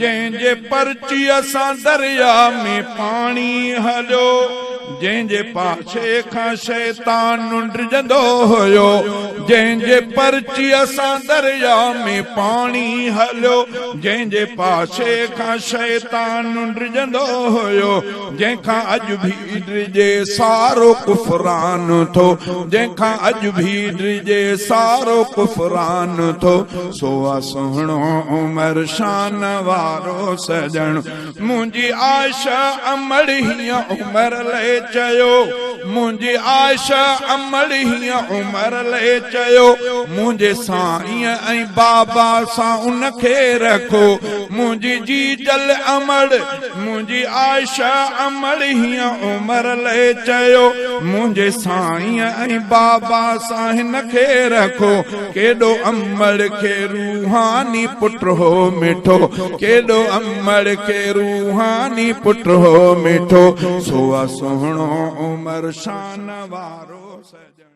जंहिंजे पर्ची असां दरिया में पानी हलियो जंहिंजे पाछे खां शैतान डिजंदो हुयो जंहिंजे पर्ची असां दरिया में पानी हलियो जंहिंजे पाछे खां शैतान डिजंदो हुयो जंहिंखां अॼु भी डिजे सारो कुफरान थो जंहिंखां अॼु भी डिजे सारो कुफरान थो सोआ सुहिणो उमर शान वारो सजण मुंहिंजी आशा अमड़ हीअं उमर ले चयो मुंहिंजी आशा अमड़ हीअं उमर ले चयो मुंहिंजे साईं ऐं बाबा सां उनखे रखो मुंहिंजी जी जल अमड़ मुंहिंजी आशा अमड़ हीअं उमर ले चयो मुंहिंजे साईं ऐं बाबा सां हिनखे रखो केॾो अमड़ खे रूहानी पुट हो मिठो केॾो अमड़ खे रूहानी पुट हो मिठो सोआ सुहिणो उमर शान वारो सजण।